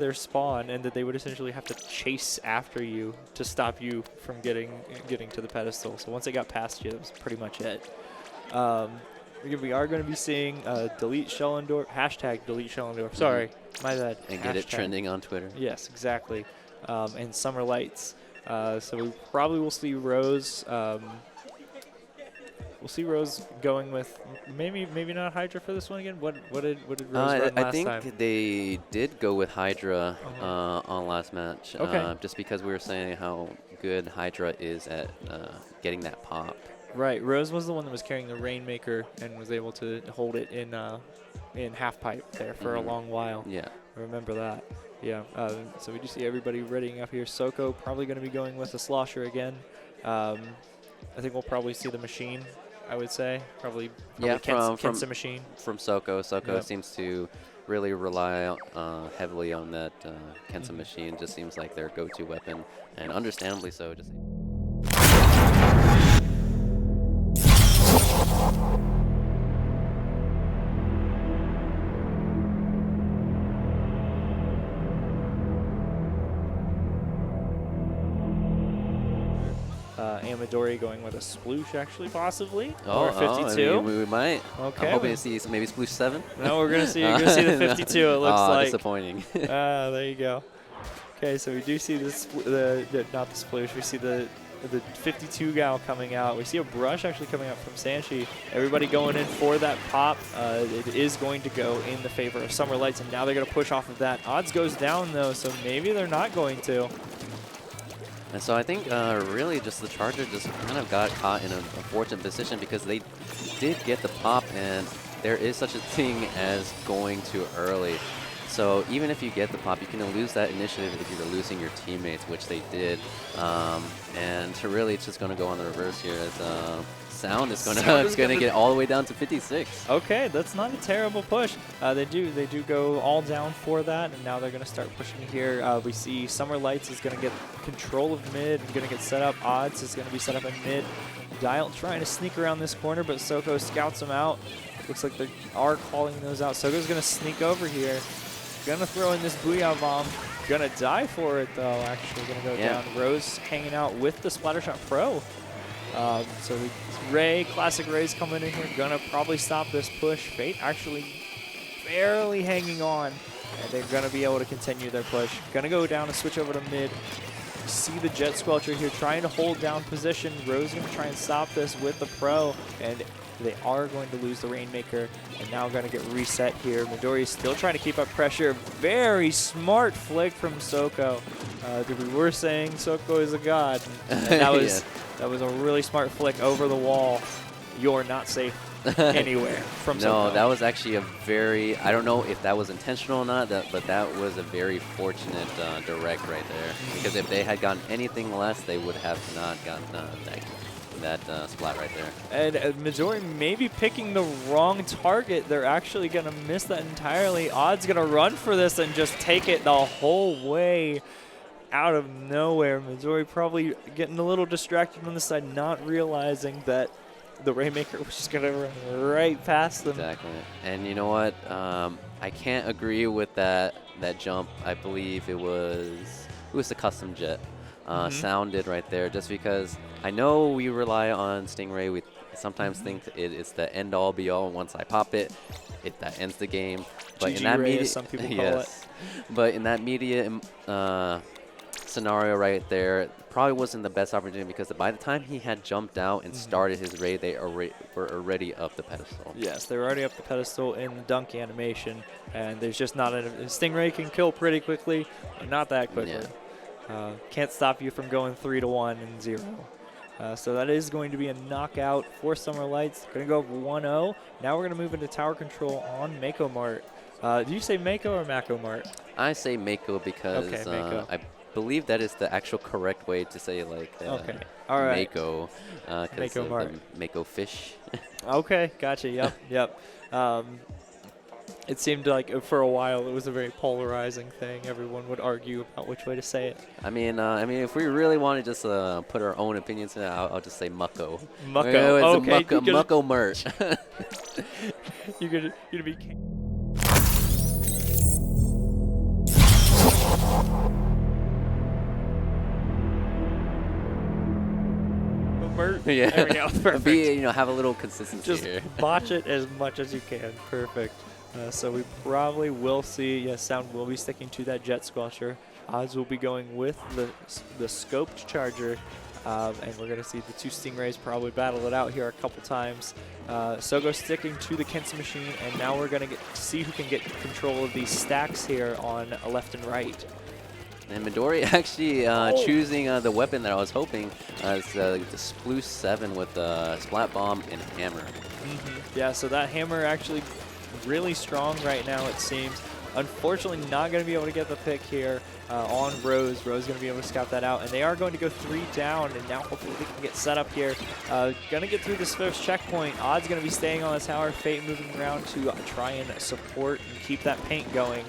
their spawn, and that they would essentially have to chase after you to stop you from getting to the pedestal. So once they got past you, that was pretty much it. We are going to be seeing delete Shellendorf, hashtag delete Shellendorf. Sorry, my bad. And get it trending on Twitter. Yes, exactly. And Summer Lights. So we probably will see Rose. We'll see Rose going with maybe not Hydra for this one again. What did Rose run last time? I think they did go with Hydra on last match. Okay. Just because we were saying how good Hydra is at getting that pop. Right. Rose was the one that was carrying the Rainmaker and was able to hold it in half pipe there for a long while. Yeah. I remember that. Yeah. So we do see everybody readying up here. Soko probably going to be going with the Slosher again. I think we'll probably see the Machine. I would say probably yeah, Kensa Machine. From Soko. Soko seems to really rely heavily on that Kensa Machine. Just seems like their go-to weapon, and understandably so. Just Amadori going with a Sploosh, actually, possibly. Oh, or 52. I mean, we might. Okay. I'm hoping to see maybe Sploosh 7. No, we're going to see the 52, it looks like. Disappointing. There you go. Okay, so we do see this, not the Sploosh, we see the 52 gal coming out. We see a Brush actually coming out from Sanchi. Everybody going in for that pop. It is going to go in the favor of Summer Lights, and now they're going to push off of that. Odds goes down, though, so maybe they're not going to. And so I think really just the Charger just kind of got caught in a fortunate position because they did get the pop, and there is such a thing as going too early. So even if you get the pop, you can lose that initiative if you're losing your teammates, which they did. And really it's just going to go on the reverse here as Sound is going to get all the way down to 56. Okay, that's not a terrible push. They do go all down for that, and now they're going to start pushing here. We see Summer Lights is going to get control of mid and going to get set up. Odds is going to be set up in mid. Dial trying to sneak around this corner, but Soko scouts him out. Looks like they are calling those out. Soko's going to sneak over here. Gonna throw in this Booyah Bomb. Gonna die for it, though. Actually gonna go down. Rose hanging out with the Splattershot Pro. So Ray, Classic Ray's coming in here. Gonna probably stop this push. Fate actually barely hanging on. And they're gonna be able to continue their push. Gonna go down and switch over to mid. See the Jet Squelcher here trying to hold down position. Rose gonna try and stop this with the Pro. And they are going to lose the Rainmaker, and now going to get reset here. Midori is still trying to keep up pressure. Very smart flick from Soko. We were saying Soko is a god, and that was that was a really smart flick over the wall. You're not safe anywhere from Soko. No, that was actually a very, I don't know if that was intentional or not, but that was a very fortunate direct right there. Because if they had gotten anything less, they would have not gotten that Splat right there. And Midori maybe picking the wrong target. They're actually going to miss that entirely. Odd's going to run for this and just take it the whole way out of nowhere. Midori probably getting a little distracted on the side, not realizing that the Rainmaker was just going to run right past them. Exactly. And you know what? I can't agree with that jump. I believe it was the custom jet. Sound did right there, just because I know we rely on Stingray. We sometimes think it's the end-all, be-all, and once I pop it, that ends the game. But in that media, some people call it. But in that media scenario right there, probably wasn't the best opportunity because by the time he had jumped out and started his raid, they were already up the pedestal. Yes, they were already up the pedestal in the dunk animation, and there's just not enough. Stingray can kill pretty quickly, but not that quickly. Yeah. Can't stop you from going 3-1 and 0. So that is going to be a knockout for Summer Lights. Going to go 1-0. Now we're going to move into tower control on Mako Mart. Do you say Mako or Mako Mart? I say Mako because Mako. I believe that is the actual correct way to say okay. All right. Mako. Mako Mart. Mako fish. Okay, gotcha. Yep. It seemed like for a while it was a very polarizing thing. Everyone would argue about which way to say it. I mean, if we really want to just put our own opinions in it, I'll just say Mucko. Mucko. Okay. Mucko merch. You're gonna be. hammer. Yeah. There we go. Perfect. Have a little consistency Just here. botch it as much as you can. Perfect. So we probably will see, yes, Sound will be sticking to that Jet Squelcher. Odds will be going with the scoped charger. And we're going to see the two Stingrays probably battle it out here a couple times. Sogo sticking to the Kensei machine, and now we're going to see who can get control of these stacks here on left and right. And Midori actually choosing the weapon that I was hoping, is the Sploose 7 with the Splat Bomb and Hammer. Yeah, so that hammer actually really strong right now, it seems. Unfortunately, not going to be able to get the pick here on Rose. Rose going to be able to scout that out, and they are going to go 3 down, and now hopefully they can get set up here. Going to get through this first checkpoint. Odd's going to be staying on the tower. Fate moving around to try and support and keep that paint going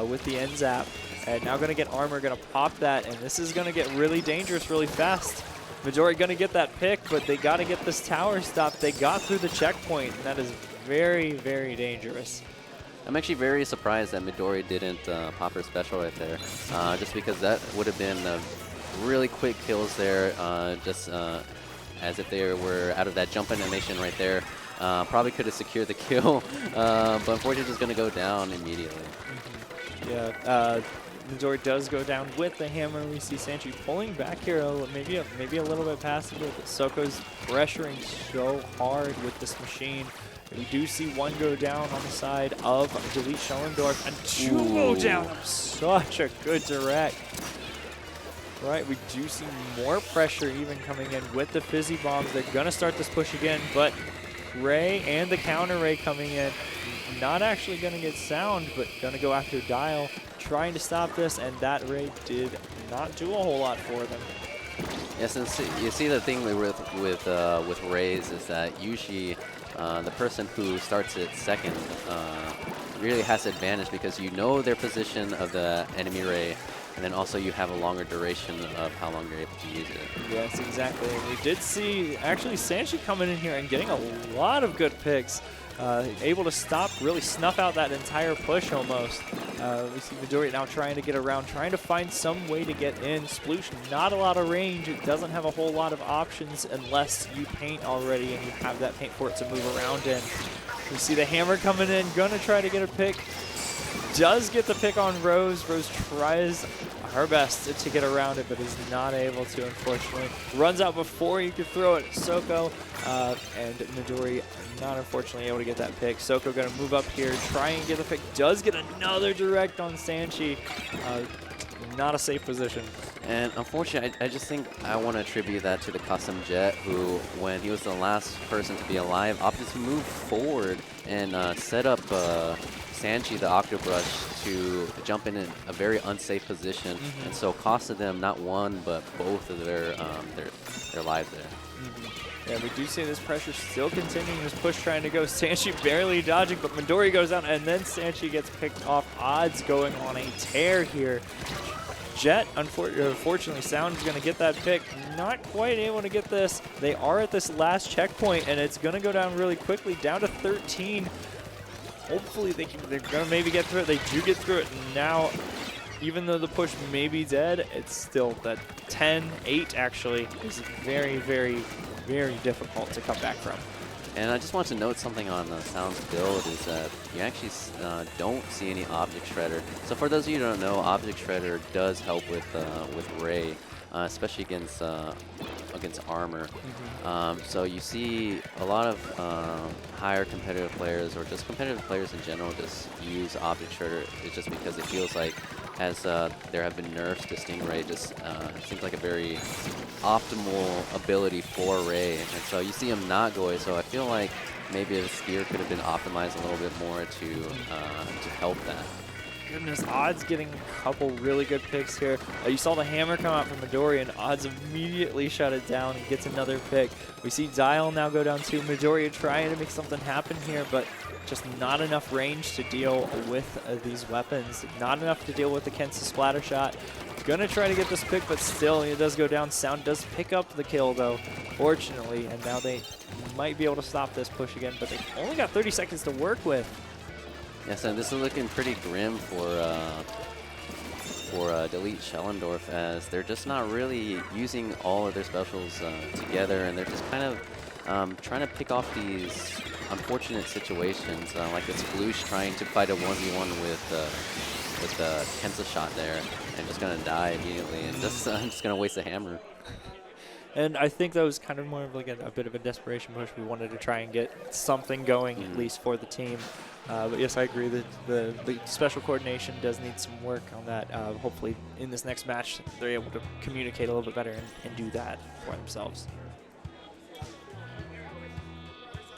with the end zap. And now going to get armor, going to pop that, and this is going to get really dangerous really fast. Midori going to get that pick, but they got to get this tower stopped. They got through the checkpoint, and that is very, very dangerous. I'm actually very surprised that Midori didn't pop her special right there, just because that would have been really quick kills there, just as if they were out of that jump animation right there. Probably could have secured the kill, but unfortunately just going to go down immediately. Yeah, Midori does go down with the hammer. We see Sanchi pulling back here, maybe a little bit passive, but Soko's pressuring so hard with this machine. We do see one go down on the side of Delete Schellendorf, and 2 go down. Such a good direct. Right, we do see more pressure even coming in with the Fizzy Bombs. They're going to start this push again, but Ray and the counter Ray coming in. Not actually going to get Sound, but going to go after Dial, trying to stop this, and that Ray did not do a whole lot for them. Yes, and you see the thing with Rays is that usually the person who starts it second really has advantage because you know their position of the enemy Ray, and then also you have a longer duration of how long you're able to use it. Yes, exactly. And we did see actually Sanchi coming in here and getting a lot of good picks. Able to stop, really snuff out that entire push almost. We see Midori now trying to get around, trying to find some way to get in. Sploosh, not a lot of range. It doesn't have a whole lot of options unless you paint already and you have that paint for it to move around in. We see the hammer coming in, gonna try to get a pick. Does get the pick on Rose. Rose tries her best to get around it, but is not able to, unfortunately. Runs out before you could throw it. Soko and Midori not unfortunately able to get that pick. Soko going to move up here, try and get the pick. Does get another direct on Sanchi. Not a safe position. And unfortunately, I just think I want to attribute that to the custom Jet, who, when he was the last person to be alive, opted to move forward and set up Sanchi, the Octobrush, to jump in a very unsafe position, and so costed them not one but both of their lives there. Yeah, we do see this pressure still continuing, this push trying to go. Sanchi barely dodging, but Midori goes down, and then Sanchi gets picked off. Odds going on a tear here. Jet, unfortunately, Sound is going to get that pick. Not quite able to get this. They are at this last checkpoint, and it's going to go down really quickly, down to 13. Hopefully they're going to maybe get through it. They do get through it. Now, even though the push may be dead, it's still that 10-8 actually is very, very, very difficult to come back from. And I just want to note something on Sound's build is that you actually don't see any Object Shredder. So for those of you who don't know, Object Shredder does help with Ray, especially against armor. So you see a lot of higher competitive players, or just competitive players in general, just use Object Shredder. It's just because it feels like, as there have been nerfs to Stingray, just seems like a very optimal ability for Ray. And so you see him not go away, so I feel like maybe his gear could have been optimized a little bit more to help that. Goodness, Odds getting a couple really good picks here. You saw the hammer come out from Midori, and Odds immediately shut it down and gets another pick. We see Dial now go down to Midori trying to make something happen here, but just not enough range to deal with these weapons. Not enough to deal with the Kensei splatter shot. Gonna try to get this pick, but still it does go down. Sound does pick up the kill though, fortunately, and now they might be able to stop this push again, but they've only got 30 seconds to work with. Yes, and this is looking pretty grim for for Delete Schellendorf, as they're just not really using all of their specials together, and they're just kind of trying to pick off these unfortunate situations, like this Sploosh trying to fight a 1v1 with Kensa shot there, and just gonna die immediately, and just gonna waste a hammer. And I think that was kind of more of like a bit of a desperation push. We wanted to try and get something going at least for the team. But yes, I agree that the special coordination does need some work on that. Hopefully in this next match, they're able to communicate a little bit better and do that for themselves.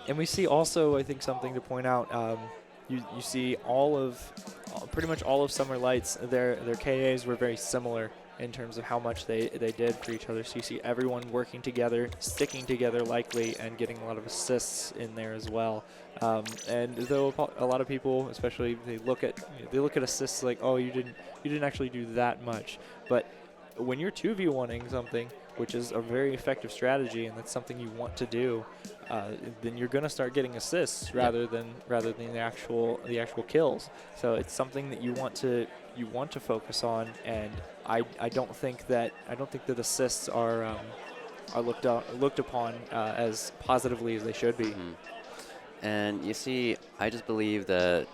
And we see also, I think, something to point out. You see pretty much all of Summer Lights, their KAs were very similar in terms of how much they did for each other. So you see everyone working together, sticking together likely, and getting a lot of assists in there as well. And though a lot of people, especially they look at assists like, oh, you didn't actually do that much. But when you're 2v1ing something, which is a very effective strategy, and that's something you want to do, then you're going to start getting assists rather than the actual kills. So it's something that you want to focus on, and I don't think that assists are looked upon as positively as they should be. And you see, I just believe that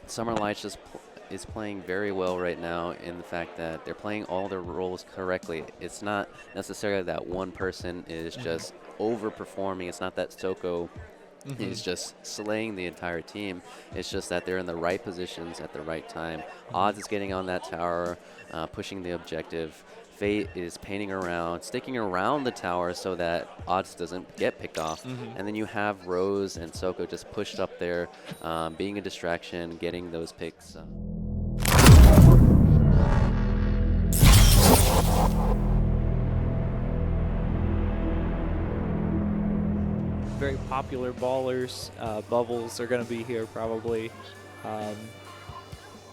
Summer Lights is playing very well right now in the fact that they're playing all their roles correctly. It's not necessarily that one person is just overperforming. It's not that Soko is just slaying the entire team. It's just that they're in the right positions at the right time. Odds is getting on that tower, pushing the objective. Fate is painting around, sticking around the tower so that Odds doesn't get picked off. And then you have Rose and Soko just pushed up there, being a distraction, getting those picks. Very popular ballers. Bubbles are going to be here probably.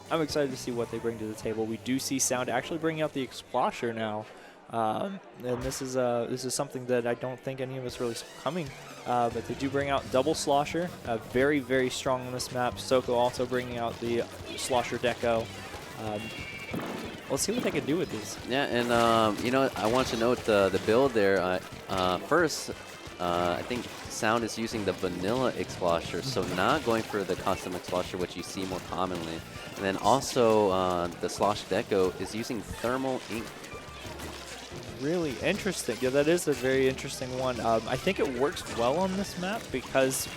I'm excited to see what they bring to the table. We do see Sound actually bringing out the Explosher now. And this is something that I don't think any of us really saw coming. But they do bring out double Slosher. Very, very strong on this map. Soko also bringing out the Slosher Deco. Let's see what they can do with these. Yeah, and you know, I want to note the build there. First, I think Sound is using the vanilla Explosher, so not going for the custom Explosher, which you see more commonly. And then also the Slosh Deco is using thermal ink. Really interesting. Yeah, that is a very interesting one. I think it works well on this map because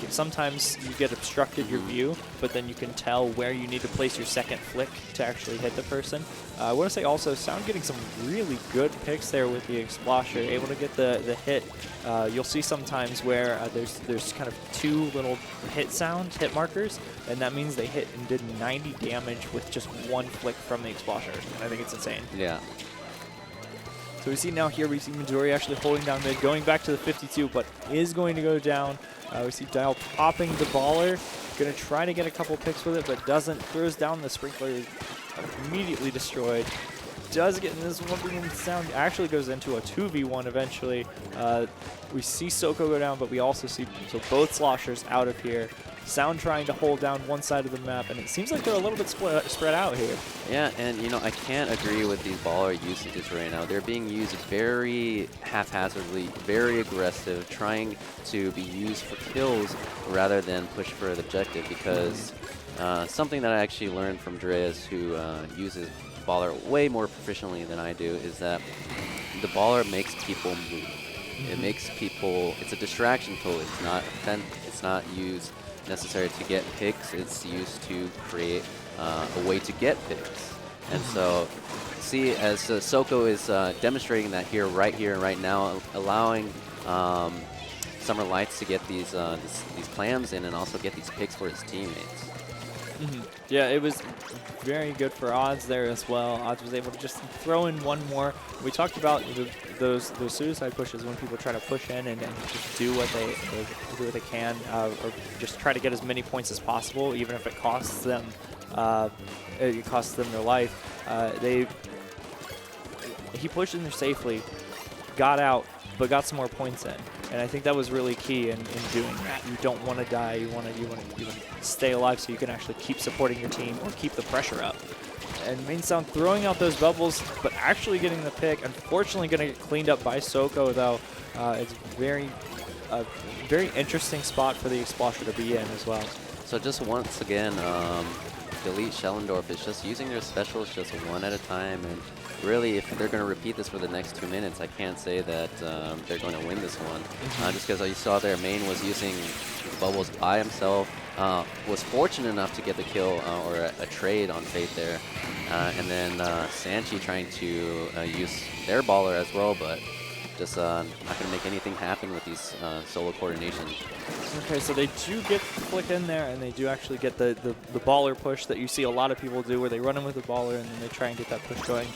sometimes you get obstructed your view, but then you can tell where you need to place your second flick to actually hit the person. I want to say also Sound getting some really good picks there with the Explosher, able to get the hit. You'll see sometimes where there's kind of two little hit markers, and that means they hit and did 90 damage with just one flick from the Explosher. And I think it's insane. Yeah. So we see now here, we see Midori actually holding down mid, going back to the 52, but is going to go down. We see Dial popping the baller, going to try to get a couple picks with it, but doesn't. Throws down the sprinkler, immediately destroyed. Does get in this 1v1 Sound, actually goes into a 2v1 eventually. We see Soko go down, but we also see both Sloshers out of here. Sound trying to hold down one side of the map, and it seems like they're a little bit spread out here. Yeah, and you know, I can't agree with these baller usages right now. They're being used very haphazardly, very aggressive, trying to be used for kills rather than push for the objective, because something that I actually learned from Dreas, who uses baller way more proficiently than I do, is that the baller makes people move. It makes people, it's a distraction tool. It's not used necessary to get picks. It's used to create a way to get picks. And so, see, as Soko is demonstrating that right here and right now, allowing Summer Lights to get these clams in and also get these picks for his teammates. Yeah, it was very good for Odds there as well. Odds was able to just throw in one more. We talked about those suicide pushes when people try to push in and just do what they can, or just try to get as many points as possible, even if it costs them their life. He pushed in there safely, got out, but got some more points in. And I think that was really key in doing that. You don't want to die. You want to stay alive so you can actually keep supporting your team or keep the pressure up. and Main Sound throwing out those bubbles, but actually getting the pick. Unfortunately, going to get cleaned up by Soko, though. It's very interesting spot for the Explosher to be in as well. So just once again, Delete Schellendorf is just using their specials just one at a time, and really, if they're going to repeat this for the next 2 minutes, I can't say that they're going to win this one. Just because you saw their main was using bubbles by himself, was fortunate enough to get the kill or a trade on Fate there, and then Sanchi trying to use their baller as well, but just not going to make anything happen with these solo coordinations. Okay, so they do get the flick in there, and they do actually get the baller push that you see a lot of people do, where they run in with the baller and then they try and get that push going.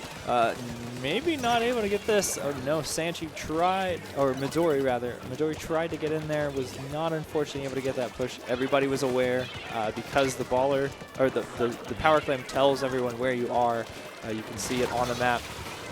Maybe not able to get this. Oh no, Sanchi tried, or Midori rather. Midori tried to get in there, was not unfortunately able to get that push. Everybody was aware because the baller, or the power clam tells everyone where you are. You can see it on the map.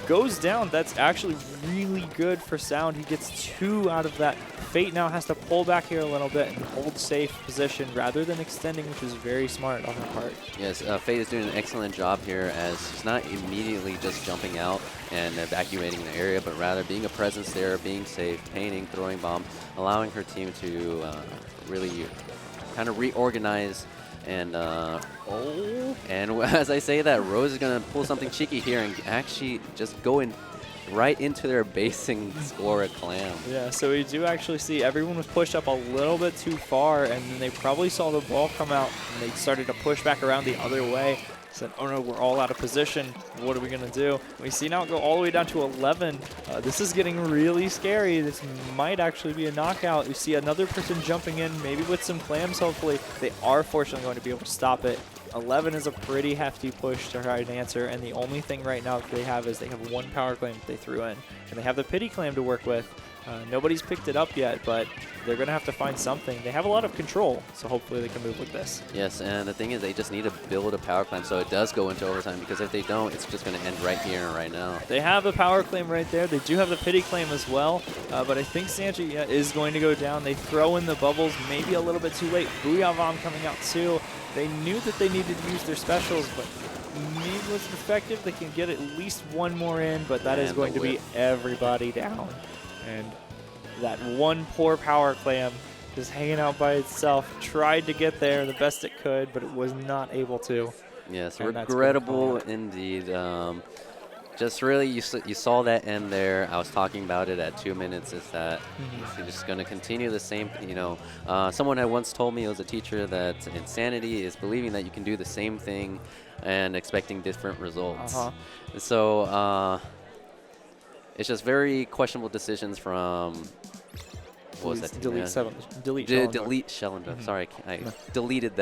Goes down. That's actually really good for Sound. He gets 2 out of that. Fate now has to pull back here a little bit and hold safe position rather than extending, which is very smart on her part. Yes, Fate is doing an excellent job here, as she's not immediately just jumping out and evacuating the area, but rather being a presence there, being safe, painting, throwing bomb, allowing her team to really kind of reorganize. And as I say that, Rose is going to pull something cheeky here and actually just go in right into their basing score at Clam. Yeah, so we do actually see everyone was pushed up a little bit too far, and then they probably saw the ball come out, and they started to push back around the other way. Said, oh no, we're all out of position. What are we going to do? We see now it go all the way down to 11. This is getting really scary. This might actually be a knockout. You see another person jumping in, maybe with some clams, hopefully. They are fortunately going to be able to stop it. 11 is a pretty hefty push to try and answer, and the only thing right now that they have is they have 1 power clam that they threw in, and they have the pity clam to work with. Nobody's picked it up yet, but they're going to have to find something. They have a lot of control, so hopefully they can move with this. Yes, and the thing is they just need to build a power climb so it does go into overtime, because if they don't, it's just going to end right here and right now. They have the power claim right there. They do have the pity claim as well, but I think Sanchi is going to go down. They throw in the bubbles maybe a little bit too late. Booyah Bomb coming out too. They knew that they needed to use their specials, but needless effective. They can get at least 1 more in, but that is going to be everybody down. And that 1 poor power clam just hanging out by itself, tried to get there the best it could, but it was not able to. Yes, regrettable indeed. Just really, you saw that end there. I was talking about it at 2 minutes, is that you're just going to continue the same, someone had once told me, it was a teacher, that insanity is believing that you can do the same thing and expecting different results. So it's just very questionable decisions from, what was that? Delete Schellendorf. Sorry, I deleted that.